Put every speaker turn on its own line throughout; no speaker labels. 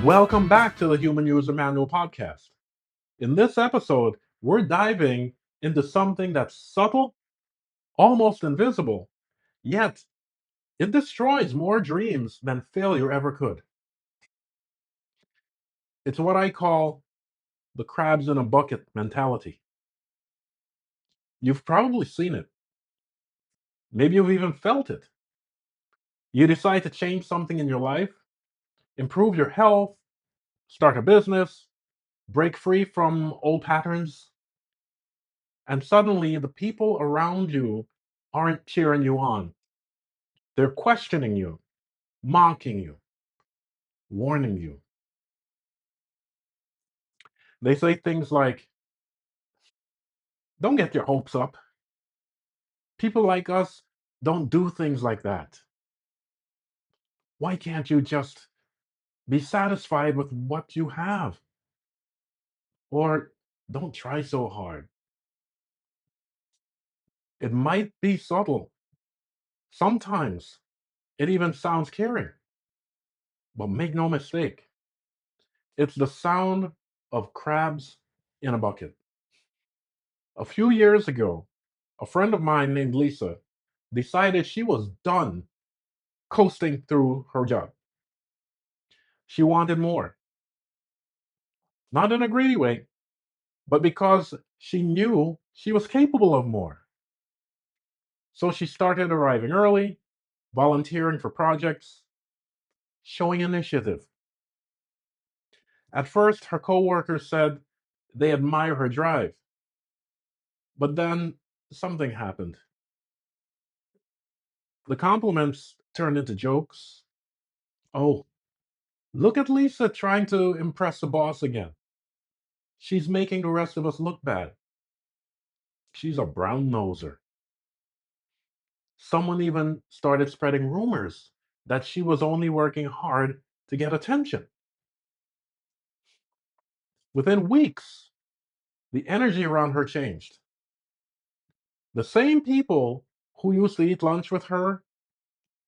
Welcome back to the Human User Manual podcast. In this episode, we're diving into something that's subtle, almost invisible, yet it destroys more dreams than failure ever could. It's what I call the crabs in a bucket mentality. You've probably seen it. Maybe you've even felt it. You decide to change something in your life, improve your health, start a business, break free from old patterns, and suddenly the people around you aren't cheering you on. They're questioning you, mocking you, warning you. They say things like, don't get your hopes up. People like us don't do things like that. Why can't you just be satisfied with what you have? Or don't try so hard. It might be subtle. Sometimes it even sounds caring. But make no mistake, it's the sound of crabs in a bucket. A few years ago, a friend of mine named Lisa decided she was done coasting through her job. She wanted more, not in a greedy way, but because she knew she was capable of more. So she started arriving early, volunteering for projects, showing initiative. At first, her coworkers said they admire her drive, but then something happened. The compliments turned into jokes. Oh, look at Lisa trying to impress the boss again. She's making the rest of us look bad. She's a brown noser. Someone even started spreading rumors that she was only working hard to get attention. Within weeks, the energy around her changed. The same people who used to eat lunch with her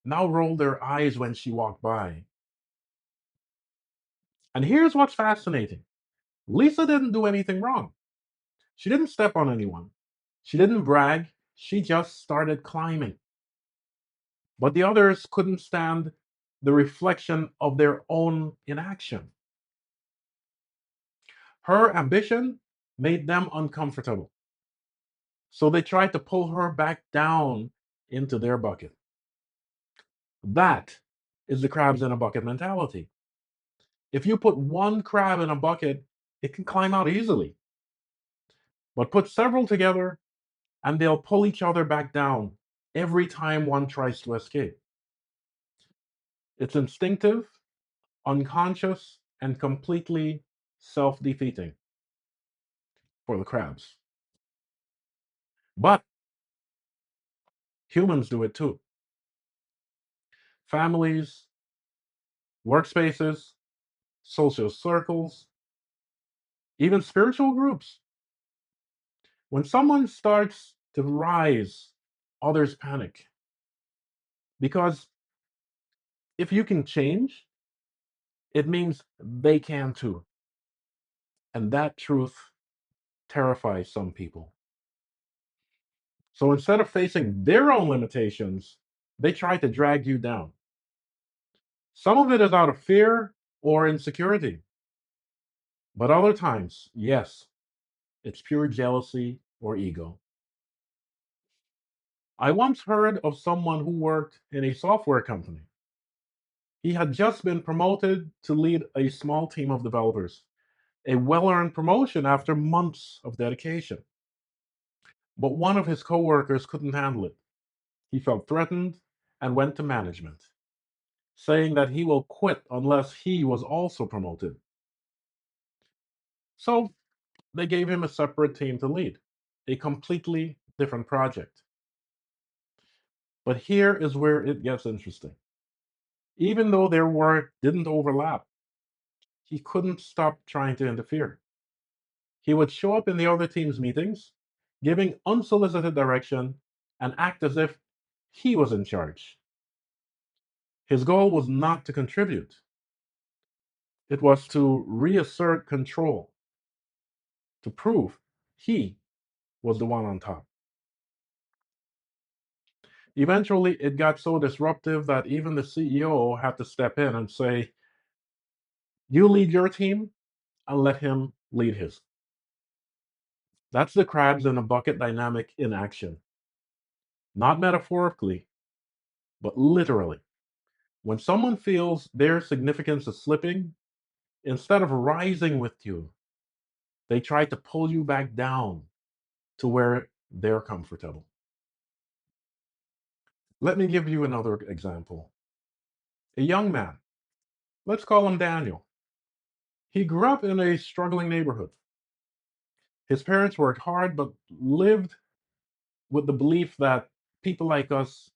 now rolled their eyes when she walked by. And here's what's fascinating: Lisa didn't do anything wrong. She didn't step on anyone. She didn't brag. She just started climbing. But the others couldn't stand the reflection of their own inaction. Her ambition made them uncomfortable. So they tried to pull her back down into their bucket. That is the crabs in a bucket mentality. If you put one crab in a bucket, it can climb out easily. But put several together, and they'll pull each other back down every time one tries to escape. It's instinctive, unconscious, and completely self defeating for the crabs. But humans do it too. Families, workspaces, social circles, even spiritual groups. When someone starts to rise, others panic. Because if you can change, it means they can too. And that truth terrifies some people. So instead of facing their own limitations, they try to drag you down. Some of it is out of fear or insecurity, but other times, yes, it's pure jealousy or ego. I once heard of someone who worked in a software company. He had just been promoted to lead a small team of developers, a well earned promotion after months of dedication. But one of his coworkers couldn't handle it. He felt threatened and went to management, saying that he will quit unless he was also promoted. So they gave him a separate team to lead, a completely different project. But here is where it gets interesting. Even though their work didn't overlap, he couldn't stop trying to interfere. He would show up in the other team's meetings, giving unsolicited direction, and act as if he was in charge. His goal was not to contribute, It was to reassert control, to prove he was the one on top. Eventually, it got so disruptive that even the CEO had to step in and say, "You lead your team and let him lead his." That's the crabs in a bucket dynamic in action. Not metaphorically, but literally. When someone feels their significance is slipping, instead of rising with you, they try to pull you back down to where they're comfortable. Let me give you another example. A young man, let's call him Daniel. He grew up in a struggling neighborhood. His parents worked hard but lived with the belief that people like us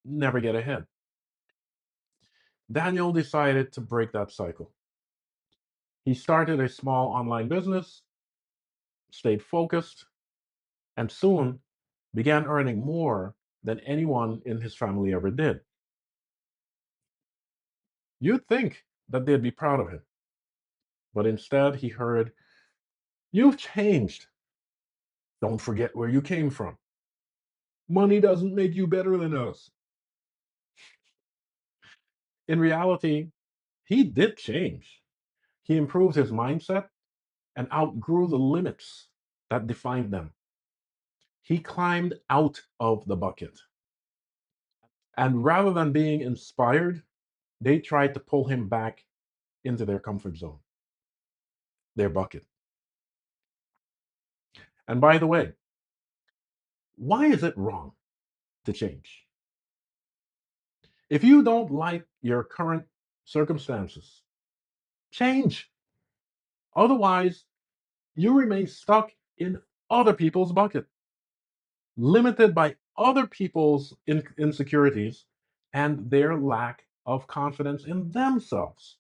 never get ahead. Daniel decided to break that cycle. He started a small online business, stayed focused, and soon began earning more than anyone in his family ever did. You'd think that they'd be proud of him, but instead he heard, "You've changed. Don't forget where you came from. Money doesn't make you better than us." In reality, he did change. He improved his mindset and outgrew the limits that defined them. He climbed out of the bucket. And rather than being inspired, they tried to pull him back into their comfort zone, their bucket. And by the way, why is it wrong to change? If you don't like your current circumstances, change. Otherwise, you remain stuck in other people's bucket, limited by other people's insecurities and their lack of confidence in themselves.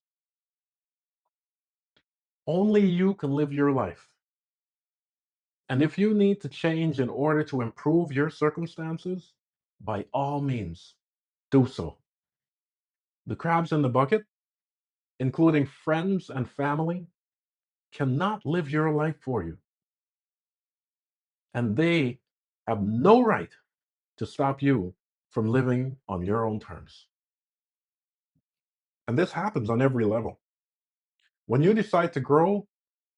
Only you can live your life. And if you need to change in order to improve your circumstances, by all means, do so. The crabs in the bucket, including friends and family, cannot live your life for you. And they have no right to stop you from living on your own terms. And this happens on every level. When you decide to grow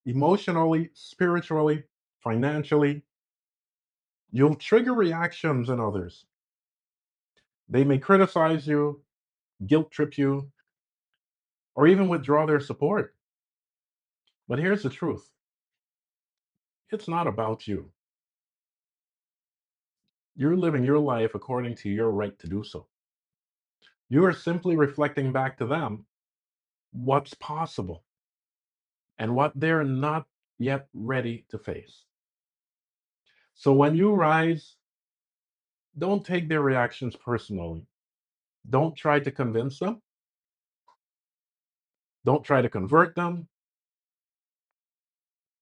emotionally, spiritually, financially, you'll trigger reactions in others. They may criticize you, guilt trip you, or even withdraw their support. But here's the truth: it's not about you. You're living your life according to your right to do so. You are simply reflecting back to them what's possible and what they're not yet ready to face. So when you rise, don't take their reactions personally. Don't try to convince them. Don't try to convert them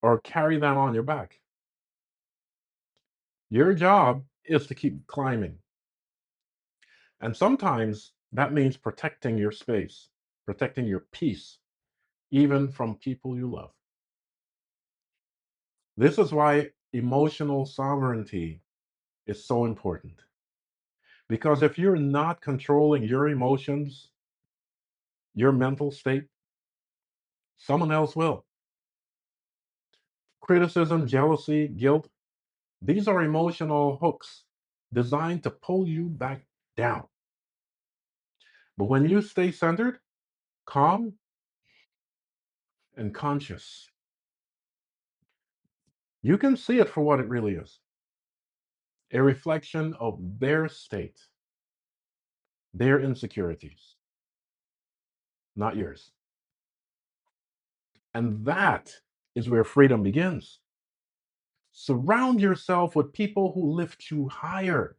or carry them on your back. Your job is to keep climbing. And sometimes that means protecting your space, protecting your peace, even from people you love. This is why emotional sovereignty is so important. Because if you're not controlling your emotions, your mental state, someone else will. Criticism, jealousy, guilt, these are emotional hooks designed to pull you back down. But when you stay centered, calm, and conscious, you can see it for what it really is: a reflection of their state, their insecurities, not yours. And that is where freedom begins. Surround yourself with people who lift you higher.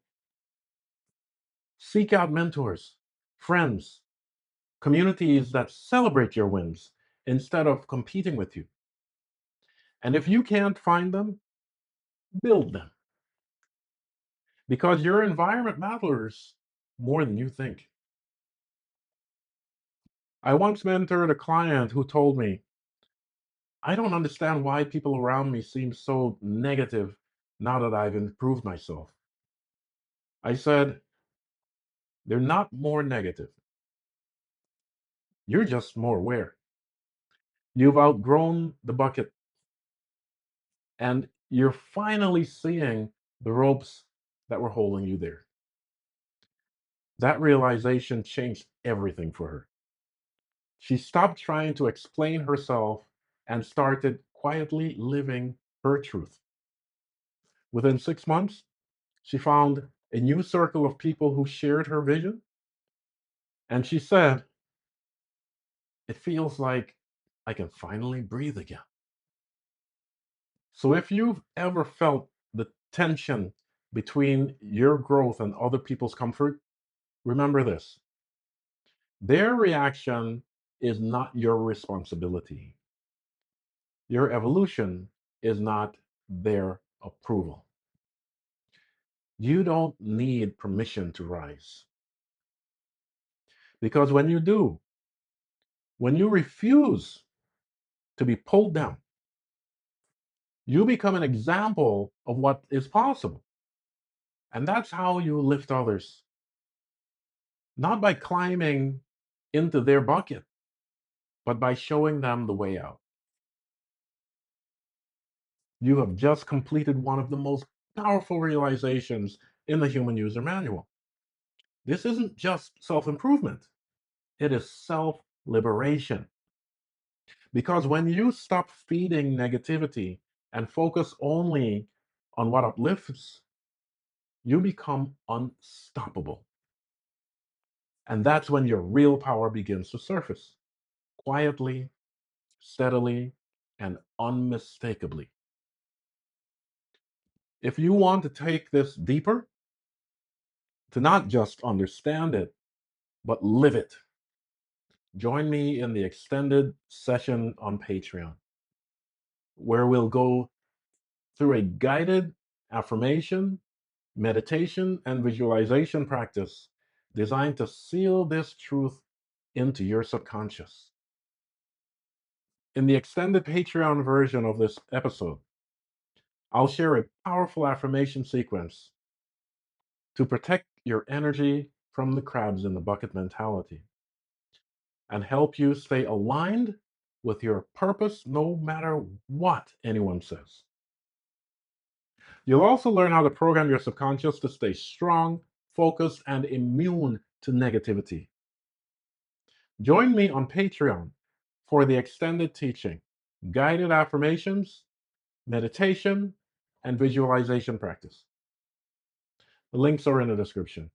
Seek out mentors, friends, communities that celebrate your wins instead of competing with you. And if you can't find them, build them, because your environment matters more than you think. I once mentored a client who told me, I don't understand why people around me seem so negative now that I've improved myself. I said, they're not more negative. You're just more aware. You've outgrown the bucket and you're finally seeing the ropes that were holding you there. That realization changed everything for her. She stopped trying to explain herself and started quietly living her truth. Within 6 months, she found a new circle of people who shared her vision. And she said, it feels like I can finally breathe again. So if you've ever felt the tension between your growth and other people's comfort, remember this: their reaction is not your responsibility. Your evolution is not their approval. You don't need permission to rise. Because when you do, when you refuse to be pulled down, you become an example of what is possible. And that's how you lift others, not by climbing into their bucket, but by showing them the way out. You have just completed one of the most powerful realizations in the Human User Manual. This isn't just self improvement, it is self liberation. Because when you stop feeding negativity and focus only on what uplifts, you become unstoppable. And that's when your real power begins to surface quietly, steadily, and unmistakably. If you want to take this deeper, to not just understand it, but live it, join me in the extended session on Patreon, where we'll go through a guided affirmation, meditation, and visualization practice designed to seal this truth into your subconscious. In the extended Patreon version of this episode, I'll share a powerful affirmation sequence to protect your energy from the crabs in the bucket mentality and help you stay aligned with your purpose no matter what anyone says. You'll also learn how to program your subconscious to stay strong, focused, and immune to negativity. Join me on Patreon for the extended teaching, guided affirmations, meditation, and visualization practice. The links are in the description.